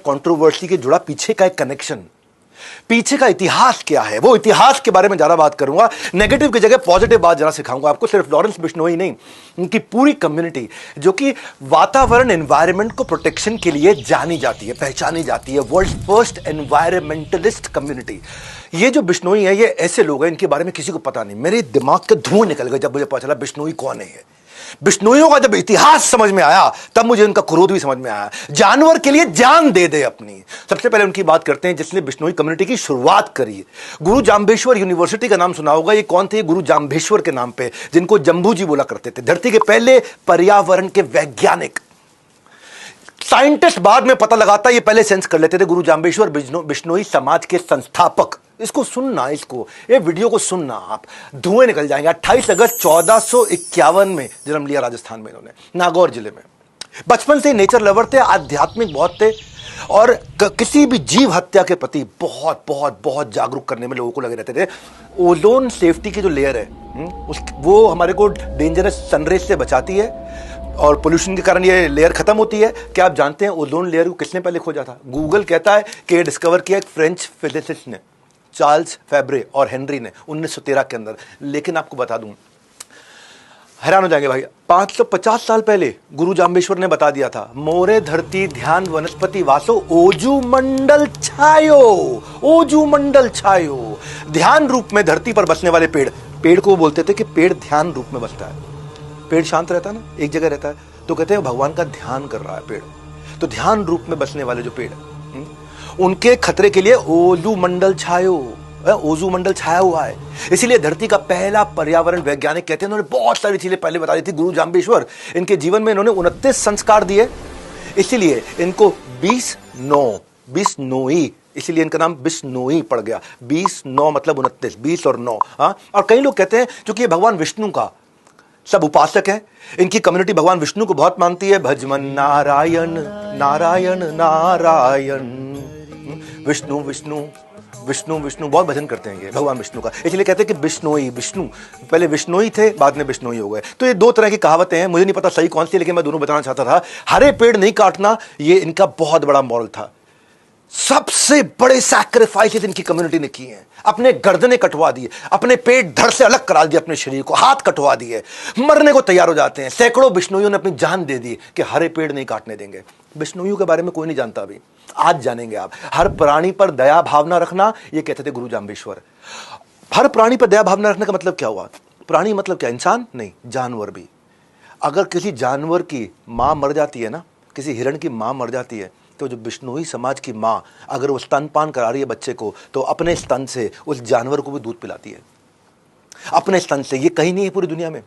Controversy के जुड़ा पीछे का एक कनेक्शन, पीछे का इतिहास क्या है, वो इतिहास के बारे में ज्यादा बात करूंगा। नेगेटिव की जगह पॉजिटिव बात जरा सिखाऊंगा आपको। सिर्फ लॉरेंस बिश्नोई नहीं, उनकी पूरी कम्युनिटी जो कि वातावरण एनवायरनमेंट को प्रोटेक्शन के लिए जानी जाती है, पहचानी जाती है, वर्ल्ड फर्स्ट एनवायरमेंटलिस्ट कम्युनिटी। ये जो बिश्नोई है, ये ऐसे लोग हैं इनके बारे में किसी को पता नहीं। मेरे दिमाग के धुएं निकल गए जब मुझे पता चला बिश्नोई कौन है। बिश्नोइयों का जब इतिहास समझ में आया तब मुझे उनका क्रोध भी समझ में आया। जानवर के लिए जान दे दे अपनी। सबसे पहले उनकी बात करते हैं जिसने बिश्नोई कम्युनिटी की शुरुआत करी। गुरु जाम्बेश्वर यूनिवर्सिटी का नाम सुना होगा। ये कौन थे? गुरु जाम्बेश्वर के नाम पे, जिनको जम्बू जी बोला करते थे। धरती के पहले पर्यावरण के वैज्ञानिक, साइंटिस्ट बाद में पता लगाता, ये पहले सेंस कर लेते थे। गुरु जाम्बेश्वर बिश्नोई समाज के संस्थापक। इसको सुनना, ये वीडियो को सुनना, आप धुएं निकल जाएंगे। 28 अगस्त 1451 में जन्म लिया राजस्थान में इन्होंने, नागौर जिले में। बचपन से नेचर लवर थे, आध्यात्मिक बहुत थे और किसी भी जीव हत्या के प्रति बहुत बहुत बहुत जागरूक करने में लोगों को लगे रहते थे। ओजोन सेफ्टी की जो लेयर है वो हमारे को डेंजरस सनरेज से बचाती है और पोल्यूशन के कारण ये लेयर खत्म होती है। क्या आप जानते हैं ओजोन लेयर को किसने पहले खोजा था? गूगल कहता है कि ये डिस्कवर किया एक फ्रेंच फिजिसिस्ट ने, चार्ल्स फेब्रे और हेनरी ने 1913 के अंदर। लेकिन आपको बता दूं, हैरान हो जाएंगे भाई, 550 साल पहले गुरु जाम्बेश्वर ने बता दिया था, मोरे धरती ध्यान वनस्पति वासो ओजू मंडल छायो। ओजू मंडल छायो, ध्यान रूप में धरती पर बसने वाले पेड़। पेड़ को बोलते थे कि पेड़ ध्यान रूप में बसता है। पेड़ शांत रहता है ना, एक जगह रहता है, तो कहते हैं भगवान का ध्यान कर रहा है पेड़। तो ध्यान रूप में बसने वाले जो पेड़, उनके खतरे के लिए ओजू मंडल छायो, ओजू मंडल छाया हुआ है। इसीलिए धरती का पहला पर्यावरण वैज्ञानिक कहते हैं, उन्होंने बहुत सारी चीजें पहले बता दी थी। गुरु जाम्बेश्वर, इनके जीवन में इन्होंने 29 संस्कार दिए, इसीलिए इनको बिश्नोई, इसीलिए इनका नाम बिश्नोई पड़ गया। 20-9 मतलब 29, 20 और 9। और कई लोग कहते हैं क्योंकि ये भगवान विष्णु का सब उपासक है, इनकी कम्युनिटी भगवान विष्णु को बहुत मानती है। भजमन नारायण नारायण नारायण, विष्णु विष्णु विष्णु विष्णु, बहुत भजन करते हैं ये भगवान विष्णु का। इसलिए कहते हैं कि बिश्नोई, विष्णु पहले विष्णोई थे, बाद में बिश्नोई हो गए। तो ये दो तरह की कहावतें हैं, मुझे नहीं पता सही कौन सी, लेकिन मैं दोनों बताना चाहता था। हरे पेड़ नहीं काटना, ये इनका बहुत बड़ा मॉरल था। सबसे बड़े सैक्रिफाइसेस इनकी कम्युनिटी ने किए हैं। अपने गर्दने कटवा दिए, अपने पेट धड़ से अलग करा दिए, अपने शरीर को हाथ कटवा दिए, मरने को तैयार हो जाते हैं। सैकड़ों बिश्नोइयों ने अपनी जान दे दी कि हरे पेड़ नहीं काटने देंगे। बिश्नोइयों के बारे में कोई नहीं जानता अभी, आज जानेंगे आप। हर प्राणी पर दया भावना रखना, ये कहते थे गुरु जाम्बेश्वर। हर प्राणी पर दया भावना रखने का मतलब क्या हुआ? प्राणी मतलब क्या? इंसान नहीं, जानवर भी। अगर किसी जानवर की मां मर जाती है ना, किसी हिरण की मां मर जाती है, तो जो बिश्नोई समाज की मां अगर वो स्तनपान करा रही है बच्चे को, तो अपने स्तन से उस जानवर को भी दूध पिलाती है, अपने स्तन से। ये कहीं नहीं है पूरी दुनिया में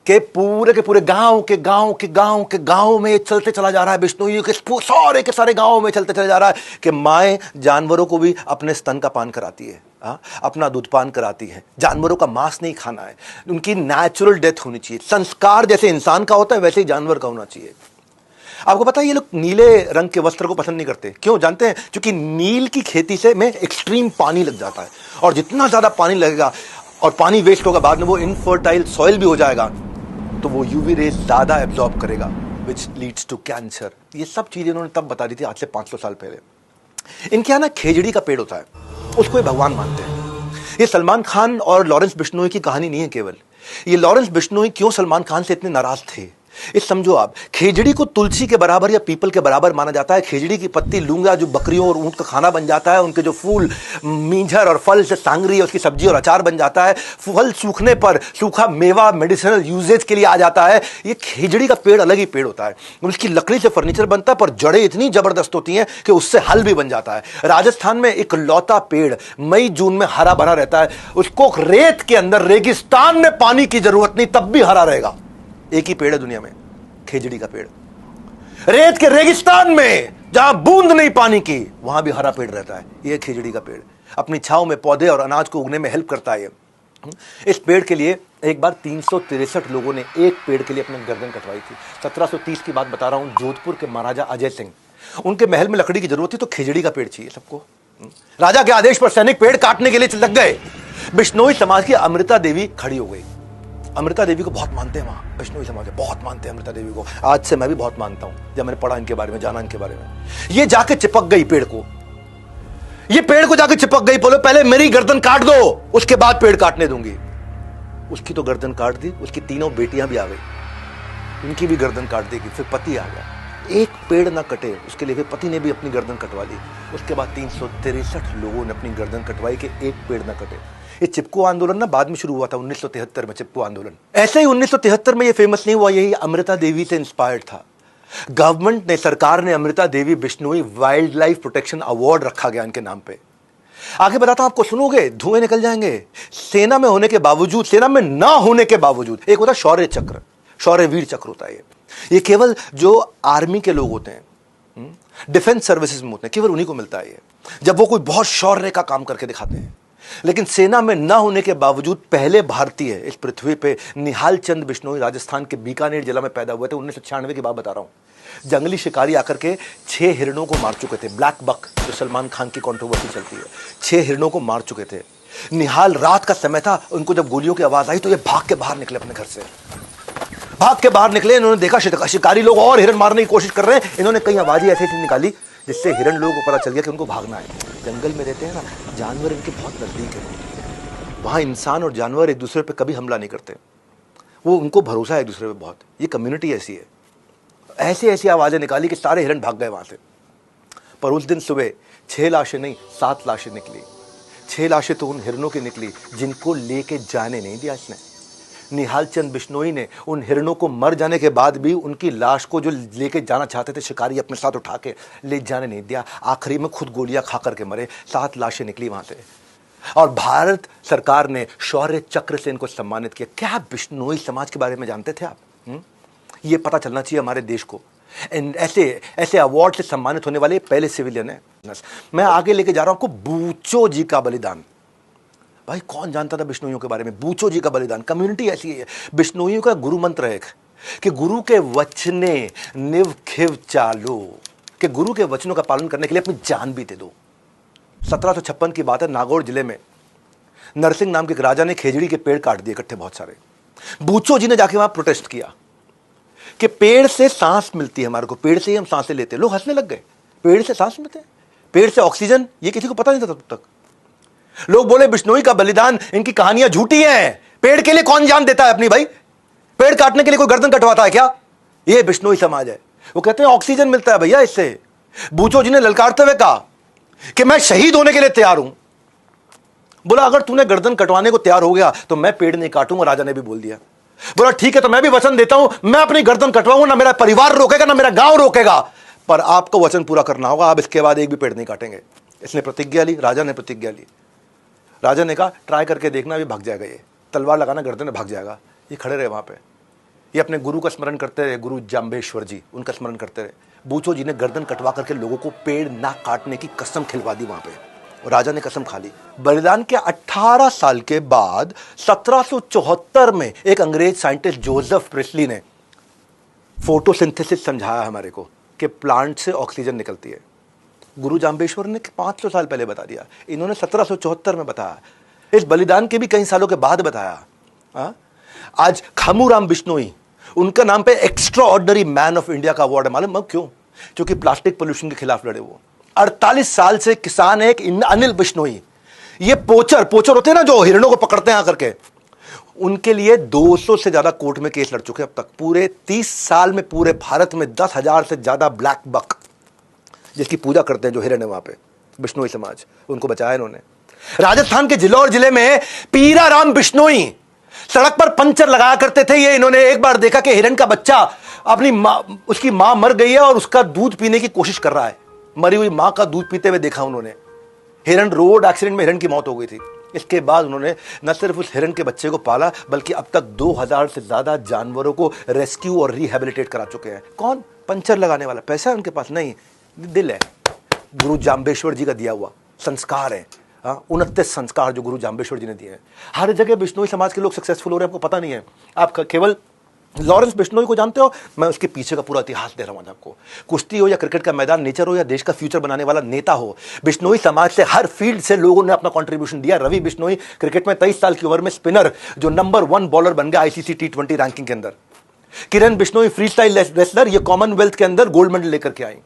के पूरे गांव में चलते चला जा रहा है। बिश्नोई के सारे गांवों में चलते चला जा रहा है कि माएँ जानवरों को भी अपने स्तन का पान कराती है, अपना दूध पान कराती है। जानवरों का मांस नहीं खाना है, उनकी नेचुरल डेथ होनी चाहिए। संस्कार जैसे इंसान का होता है वैसे ही जानवर का होना चाहिए। आपको पता है ये लोग नीले रंग के वस्त्र को पसंद नहीं करते, क्यों जानते हैं? क्योंकि नील की खेती से में एक्सट्रीम पानी लग जाता है, और जितना ज्यादा पानी लगेगा और पानी वेस्ट होगा, बाद में वो इनफर्टाइल सॉइल भी हो जाएगा, तो वो यूवी रेज ज्यादा एब्जॉर्ब करेगा, विच लीड्स टू कैंसर। ये सब चीजें इन्होंने तब बता दी थी, आज से 500 साल पहले। इनके यहाँ ना खेजड़ी का पेड़ होता है, उसको ये भगवान मानते हैं। ये सलमान खान और लॉरेंस बिश्नोई की कहानी नहीं है केवल। ये लॉरेंस बिश्नोई क्यों सलमान खान से इतने नाराज थे, इस समझो आप। खेजड़ी को तुलसी के बराबर या पीपल के बराबर माना जाता है। खेजड़ी की पत्ती लूंगा जो बकरियों और ऊंट का खाना बन जाता है, उनके जो फूल मींझर और फल से सांगरी, उसकी सब्जी और अचार बन जाता है। फल सूखने पर सूखा मेवा मेडिसिनल यूजेज के लिए आ जाता है। ये खेजड़ी का पेड़ अलग ही पेड़ होता है। उसकी लकड़ी से फर्नीचर बनता है, पर जड़ें इतनी जबरदस्त होती हैं कि उससे हल भी बन जाता है। राजस्थान में एक लौता पेड़ मई जून में हरा भरा रहता है। उसको रेत के अंदर रेगिस्तान में पानी की जरूरत नहीं, तब भी हरा रहेगा। एक ही पेड़ है दुनिया में, खेजड़ी का पेड़। रेत के रेगिस्तान में जहां बूंद नहीं पानी की, वहां भी हरा पेड़ रहता है। यह खेजड़ी का पेड़ अपनी छांव में पौधे और अनाज को उगने में हेल्प करता है। इस पेड़ के लिए एक बार 363 लोगों ने एक पेड़ के लिए अपनी गर्दन कटवाई थी। 1730 की बात बता रहा हूं। जोधपुर के महाराजा अजय सिंह, उनके महल में लकड़ी की जरूरत थी, तो खेजड़ी का पेड़ चाहिए सबको। राजा के आदेश पर सैनिक पेड़ काटने के लिए लग गए। बिश्नोई समाज की अमृता देवी खड़ी हो गई। अमृता देवी को बहुत मानते हैं वहां, बिश्नोई समाज बहुत मानते हैं अमृता देवी को। आज से मैं भी बहुत मानता हूं, जब मैंने पढ़ा इनके बारे में, जाना इनके बारे में। ये जाके चिपक गई पेड़ को, ये पेड़ को जाके चिपक गई, बोलो पहले मेरी गर्दन काट दो, उसके बाद पेड़ काटने दूंगी। उसकी तो गर्दन काट दी, उसकी तीनों बेटियां भी आ गई, उनकी भी गर्दन काट देगी। फिर पति आ गया, एक पेड़ ना कटे उसके लिए, फिर पति ने भी अपनी गर्दन कटवा ली। उसके बाद 363 लोगों ने अपनी गर्दन कटवाई कि एक पेड़ ना कटे। ये चिपको आंदोलन ना बाद में शुरू हुआ था 1973 में, चिपको आंदोलन। ऐसे ही 1973 में ये फेमस नहीं हुआ, यही अमृता देवी से इंस्पायर्ड था। गवर्नमेंट ने, सरकार ने Amrita Devi Bishnoi wildlife protection award रखा गया इनके नाम पे। आगे बताता हूं आपको, सुनोगे धुएं निकल जाएंगे। सेना में होने के बावजूद, सेना में ना होने के बावजूद, एक होता शौर्य चक्र, शौर्य वीर चक्र होता है ये केवल जो आर्मी के लोग होते हैं, डिफेंस सर्विसेज में होते हैं, केवल उन्हीं को मिलता है ये, जब वो कोई बहुत शौर्य का काम करके दिखाते हैं। लेकिन सेना में ना होने के बावजूद पहले भारतीय इस पृथ्वी पे निहाल चंद बिश्नोई राजस्थान के बीकानेर जिला में पैदा हुए थे। 1996 की बात बता रहा हूं। जंगली शिकारी आकर के 6 हिरणों को मार चुके थे, ब्लैक बक जो सलमान खान की कंट्रोवर्सी चलती है, 6 हिरणों को मार चुके थे। निहाल, रात का समय था, उनको जब गोलियों की आवाज आई तो ये भाग के बाहर निकले, अपने घर से भाग के बाहर निकले। इन्होंने देखा शिकारी लोग और हिरण मारने की कोशिश कर रहे हैं। इन्होंने कई आवाजें ऐसी निकाली जिससे हिरण लोगों को पता चल गया कि उनको भागना है। जंगल में रहते हैं ना, जानवर इनके बहुत नजदीक है। वहां इंसान और जानवर एक दूसरे पे कभी हमला नहीं करते, वो उनको भरोसा है एक दूसरे पे बहुत। ये कम्युनिटी ऐसी है। ऐसी ऐसी आवाजें निकाली कि सारे हिरण भाग गए वहां से। पर उस दिन सुबह 6 लाशें नहीं, 7 लाशें निकली। 6 लाशें तो उन हिरणों की निकली जिनको लेके जाने नहीं दिया इसने। निहाल चंद बिश्नोई ने उन हिरणों को मर जाने के बाद भी उनकी लाश को जो लेके जाना चाहते थे शिकारी, अपने साथ उठा के ले जाने नहीं दिया। आखिरी में खुद गोलियां खा करके मरे। 7 लाशें निकली वहां से, और भारत सरकार ने शौर्य चक्र से इनको सम्मानित किया। क्या बिश्नोई समाज के बारे में जानते थे आप? ये पता चलना चाहिए हमारे देश को। ऐसे ऐसे अवार्ड से सम्मानित होने वाले पहले सिविलियन है। मैं आगे लेके जा रहा हूं आपको, बूचो जी का बलिदान। भाई कौन जानता था बिश्नोइयों के बारे में? बूचो जी का बलिदान। कम्युनिटी ऐसी है। बिश्नोइयों का गुरु मंत्र है कि गुरु के वचने निव खिव चालो, कि गुरु के वचनों का पालन करने के लिए अपनी जान भी दे दो। 1756 की बात है, नागौर जिले में नरसिंह नाम के एक राजा ने खेजड़ी के पेड़ काट दिए इकट्ठे बहुत सारे। बूचो जी ने जाके वहां प्रोटेस्ट किया कि पेड़ से सांस मिलती है हमारे को, पेड़ से ही हम सांसें लेते हैं। लोग हंसने लग गए, पेड़ से सांस मिलते हैं, पेड़ से ऑक्सीजन, ये किसी को पता नहीं था तब तक। लोग बोले बिश्नोई का बलिदान, इनकी कहानियां झूठी हैं। पेड़ के लिए कौन जान देता है अपनी? भाई पेड़ काटने के लिए कोई गर्दन कटवाता है क्या? ये बिश्नोई समाज है। वो कहते हैं ऑक्सीजन मिलता है भैया इससे। बूचो जी ने ललकारते हुए कहा कि मैं शहीद होने के लिए तैयार हूं। बोला अगर तूने गर्दन कटवाने को तैयार हो गया तो मैं पेड़ नहीं काटूंगा। राजा ने भी बोल दिया। बोला ठीक है, तो मैं भी वचन देता हूं, मैं अपनी गर्दन कटवाऊंगा, ना मेरा परिवार रोकेगा, ना मेरा गांव रोकेगा, पर आपको वचन पूरा करना होगा, आप इसके बाद एक भी पेड़ नहीं काटेंगे। इसने प्रतिज्ञा ली, राजा ने प्रतिज्ञा ली। राजा ने कहा ट्राई करके देखना, अभी भाग जाएगा, ये तलवार लगाना गर्दन में भाग जाएगा। ये खड़े रहे वहां पे, ये अपने गुरु का स्मरण करते रहे, गुरु जाम्बेश्वर जी, उनका स्मरण करते रहे। बूचो जी ने गर्दन कटवा करके लोगों को पेड़ ना काटने की कसम खिलवा दी वहां पे, और राजा ने कसम खा ली। बलिदान के 18 साल के बाद 1774 में एक अंग्रेज साइंटिस्ट जोसेफ प्रिस्ली ने फोटोसिंथेसिस समझाया हमारे को कि प्लांट से ऑक्सीजन निकलती है। गुरु जाम्बेश्वर ने 500 साल पहले बता दिया, इन्होंने 1774 में बताया। इस बलिदान के भी कई सालों के बाद बताया। आज खामूराम बिश्नोई, उनका नाम पे extra ordinary man of India का अवार्ड है। मालूम क्यों? क्योंकि प्लास्टिक पोल्यूशन के खिलाफ लड़े वो। 48 साल से किसान है। एक अनिल बिश्नोई, ये पोचर होते हैं ना जो हिरणों को पकड़ते हैं आकर के, उनके लिए 200 से ज्यादा कोर्ट में केस लड़ चुके अब तक। पूरे 30 साल में पूरे भारत में 10,000 से ज्यादा ब्लैक बक, जिसकी पूजा करते हैं जो हिरण है वहां पे, बिश्नोई समाज, उनको बचाया इन्होंने। राजस्थान के जिलोर जिले में पीराराम बिश्नोई सड़क पर पंचर लगाया करते थे। ये इन्होंने एक बार देखा कि हिरण का बच्चा अपनी मां, उसकी मां मर गई है और उसका दूध पीने की कोशिश कर रहा है। मरी हुई मां का दूध पीते हुए देखा उन्होंने। हिरण, रोड एक्सीडेंट में हिरण की मौत हो गई थी। इसके बाद उन्होंने न सिर्फ उस हिरण के बच्चे को पाला, बल्कि अब तक 2000 से ज्यादा जानवरों को रेस्क्यू और रिहेबिलिटेट करा चुके हैं। कौन? पंचर लगाने वाला। पैसा है उनके पास नहीं, दिल है। गुरु जाम्बेश्वर जी का दिया हुआ संस्कार है। 29 संस्कार जो गुरु जाम्बेश्वर जी ने दिए हैं। हर जगह बिश्नोई समाज के लोग सक्सेसफुल हो रहे हैं, आपको पता नहीं है। आप केवल लॉरेंस बिश्नोई को जानते हो? मैं उसके पीछे का पूरा इतिहास दे रहा हूं आज आपको। कुश्ती हो या क्रिकेट का मैदान, नेचर हो या देश का फ्यूचर बनाने वाला नेता हो, बिश्नोई समाज से हर फील्ड से लोगों ने अपना कंट्रीब्यूशन दिया। रवि बिश्नोई क्रिकेट में 23 साल की उम्र में स्पिनर जो नंबर 1 बॉलर बन गया आईसीसी T20 रैंकिंग के अंदर। किरण बिश्नोई फ्री स्टाइल रेसलर, ये कॉमनवेल्थ के अंदर गोल्ड मेडल लेकर के आई।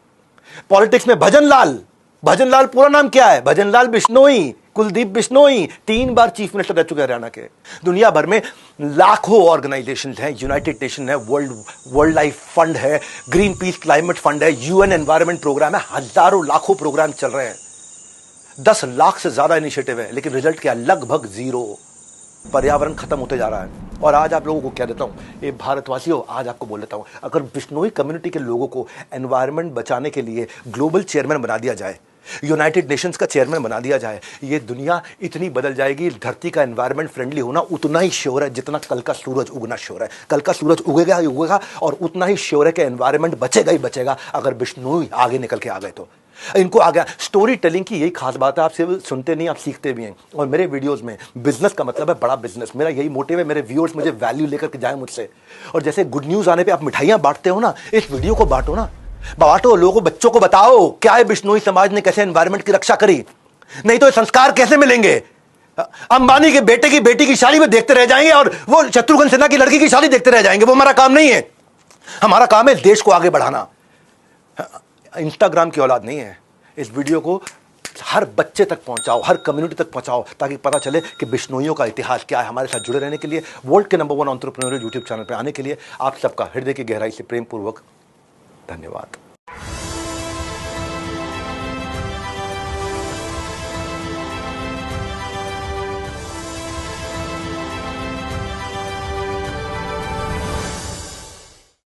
पॉलिटिक्स में भजनलाल पूरा नाम क्या है? भजनलाल बिश्नोई, कुलदीप बिश्नोई 3 बार चीफ मिनिस्टर रह चुके हैं हरियाणा के। दुनिया भर में लाखों ऑर्गेनाइजेशन हैं, यूनाइटेड नेशन है, वर्ल्ड लाइफ फंड है, ग्रीन पीस क्लाइमेट फंड है, यूएन एनवायरनमेंट प्रोग्राम है, हजारों लाखों प्रोग्राम चल रहे हैं, 10 लाख से ज्यादा इनिशिएटिव है, लेकिन रिजल्ट क्या? लगभग जीरो। पर्यावरण खत्म होते जा रहा है। और आज आप लोगों को क्या देता हूं, ये भारतवासियों, आज आपको बोल देता हूं, अगर बिश्नोई कम्युनिटी के लोगों को एनवायरनमेंट बचाने के लिए ग्लोबल चेयरमैन बना दिया जाए, यूनाइटेड नेशंस का चेयरमैन बना दिया जाए, ये दुनिया इतनी बदल जाएगी। धरती का एनवायरनमेंट फ्रेंडली होना उतना ही श्योर है जितना कल का सूरज उगना श्योर है। कल का सूरज उगेगा ही उगेगा, और उतना ही श्योर है कि एनवायरनमेंट बचेगा ही बचेगा अगर बिश्नोई आगे निकल के आ गए तो। इनको आ गया। स्टोरी टेलिंग की यही खास बात है, आप सिर्फ सुनते नहीं, आप सीखते भी हैं। और मेरे वीडियोस में बिजनेस का मतलब है बड़ा बिजनेस, मेरा यही मोटिव है। मेरे व्यूअर्स मुझे वैल्यू लेकर के जाए मुझसे। और जैसे गुड न्यूज़ आने पे आप मिठाइयाँ बांटते हो ना, इस वीडियो को बांटो ना, बांटो, लोगों, बच्चों को बताओ क्या है बिश्नोई समाज ने कैसे एनवायरनमेंट की रक्षा करी। नहीं तो संस्कार कैसे मिलेंगे? अंबानी के बेटे की बेटी की शादी में देखते रह जाएंगे और वो शत्रुघ्न सिन्हा की लड़की की शादी देखते रह जाएंगे। वो हमारा काम नहीं है। हमारा काम है देश को आगे बढ़ाना। इंस्टाग्राम की औलाद नहीं है। इस वीडियो को हर बच्चे तक पहुंचाओ, हर कम्युनिटी तक पहुंचाओ, ताकि पता चले कि बिश्नोइयों का इतिहास क्या है। हमारे साथ जुड़े रहने के लिए, वर्ल्ड के नंबर 1 एंटरप्रेन्योरियल यूट्यूब चैनल पर आने के लिए आप सबका हृदय की गहराई से प्रेम पूर्वक धन्यवाद।